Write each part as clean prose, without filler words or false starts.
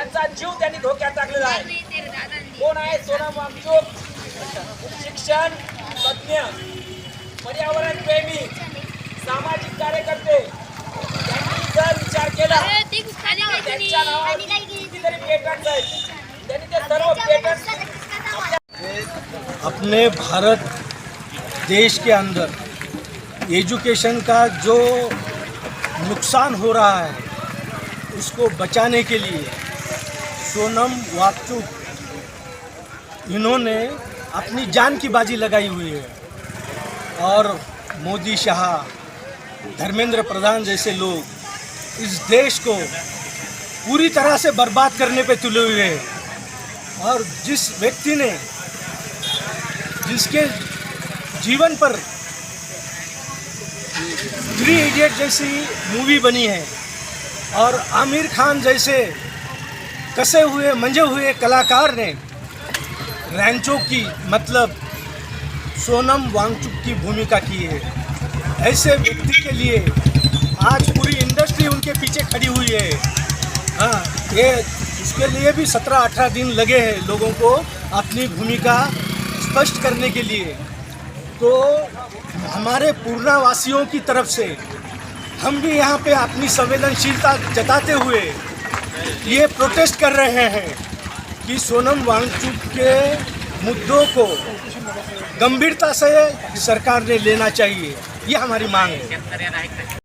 त्यांचा जीव त्यांनी धोक्यात टाकलेला आहे। कोण आहे? सोनम वांगचुक, शिक्षण तज्ञ, पर्यावरण प्रेमी, सामाजिक कार्यकर्ते। त्यांनी जर विचार केला त्यांच्या नावावर कितीतरी पेटंट आहेत, त्यांनी ते सर्व पेटंट अपने भारत देश के अंदर एजुकेशन का जो नुकसान हो रहा है उसको बचाने के लिए सोनम वांगचुक इन्होंने अपनी जान की बाजी लगाई हुई है और मोदी शाह, धर्मेंद्र प्रधान जैसे लोग इस देश को पूरी तरह से बर्बाद करने पे तुले हुए हैं। और जिस व्यक्ति ने जिसके जीवन पर 3 इडियट जैसी मूवी बनी है और आमिर खान जैसे कसे हुए मंजे हुए कलाकार ने रैंचो की मतलब सोनम वांगचुक की भूमिका की है, ऐसे व्यक्ति के लिए आज पूरी इंडस्ट्री उनके पीछे खड़ी हुई है। हाँ, ये उसके लिए भी 17-18 दिन लगे हैं लोगों को अपनी भूमिका स्पष्ट करने के लिए। तो हमारे पूर्णा वासियों की तरफ से हम भी यहाँ पे अपनी संवेदनशीलता जताते हुए ये प्रोटेस्ट कर रहे हैं कि सोनम वांगचुक के मुद्दों को गंभीरता से सरकार ने लेना चाहिए, ये हमारी मांग है।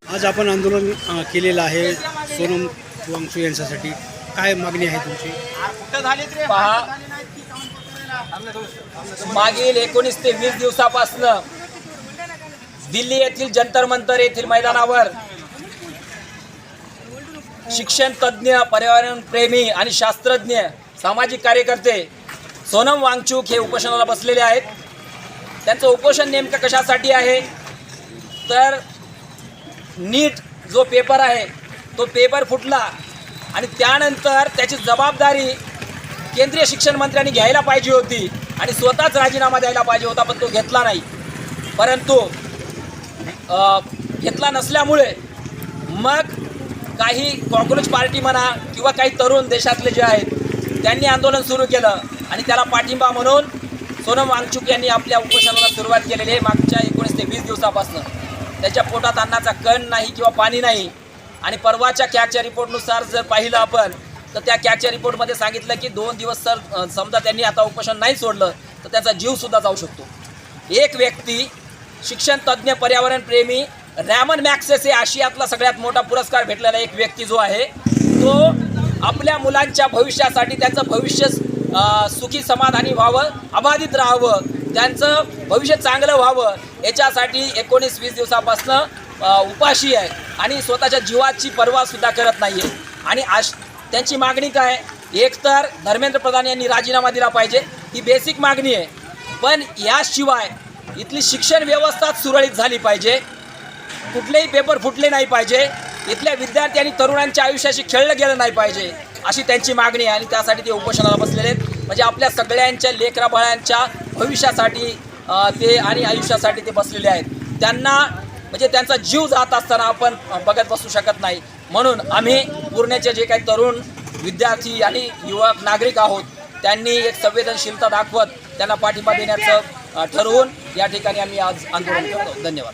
आज आपण आंदोलन केलेलं आहे सोनम वांगचुक यांच्यासाठी। काय मागणी आहे तुमची? पहा, मागील 19 ते 20 दिवसापासून दिल्ली येथील जंतर मंतर येथील मैदानावर शिक्षण तज्ञ, पर्यावरण प्रेमी आणि शास्त्रज्ञ, सामाजिक कार्यकर्ते सोनम वांगचुक हे उपोषणाला बसलेले आहेत। त्यांचं उपोषण नेमकं कशासाठी आहे तर नीट जो पेपर आहे तो पेपर फुटला आणि त्यानंतर त्याची जबाबदारी केंद्रीय शिक्षण मंत्र्यांनी घ्यायला पाहिजे होती आणि स्वतःच राजीनामा द्यायला पाहिजे होता, पण तो घेतला नाही। परंतु घेतला नसल्यामुळे मग काही काँग्रेस पार्टी म्हणा किंवा काही तरुण देशातले जे आहेत त्यांनी आंदोलन सुरू केलं आणि त्याला पाठिंबा म्हणून सोनम वांगचुक यांनी आपल्या उपोषणाला सुरुवात केलेली आहे। मागच्या 19 ते 20 दिवसापासून त्याच्या पोटात अन्नाचा कण नाही किंवा पाणी नाही आणि परवाच्या कॅगच्या रिपोर्टनुसार जर पाहिलं आपण तर त्या कॅगच्या रिपोर्टमध्ये सांगितलं की 2 दिवस समजा त्यांनी आता उपोषण नाही सोडलं तर त्याचा जीवसुद्धा जाऊ शकतो। एक व्यक्ती शिक्षण तज्ञ, पर्यावरण प्रेमी, रॅमन मॅग्सेसे आशियातला सगळ्यात मोठा पुरस्कार भेटलेला एक व्यक्ती जो आहे तो आपल्या मुलांच्या भविष्यासाठी, त्यांचं भविष्य सुखी समाधानी व्हावं, अबाधित राहावं, त्यांचं भविष्य चांगलं व्हावं याच्यासाठी 19-20 दिवसापासून उपाशी आहे आणि स्वतःच्या जीवाची पर्वासुद्धा करत नाही आहे। आणि त्यांची मागणी काय? एक तर धर्मेंद्र प्रधान यांनी राजीनामा दिला पाहिजे, ही बेसिक मागणी आहे। पण याशिवाय इथली शिक्षण व्यवस्था सुरळीत झाली पाहिजे, कुठलेही पेपर फुटले नाही पाहिजे, इथल्या विद्यार्थी आणि तरुणांच्या आयुष्याशी खेळलं गेलं नाही पाहिजे, अशी त्यांची मागणी आहे। आणि त्यासाठी ते उपोषणाला बसलेले आहेत। म्हणजे आपल्या सगळ्यांच्या लेकराबाळांच्या भविष्यासाठी ते आणि आयुष्यासाठी ते बसलेले आहेत। त्यांना म्हणजे त्यांचा जीव जात असताना आपण बघत बसू शकत नाही। म्हणून आम्ही पूर्णेचे जे काही तरुण विद्यार्थी आणि युवक नागरिक आहोत त्यांनी एक संवेदनशीलता दाखवत त्यांना पाठिंबा देण्याचं ठरवून या ठिकाणी आम्ही आज आंदोलन करतो। धन्यवाद।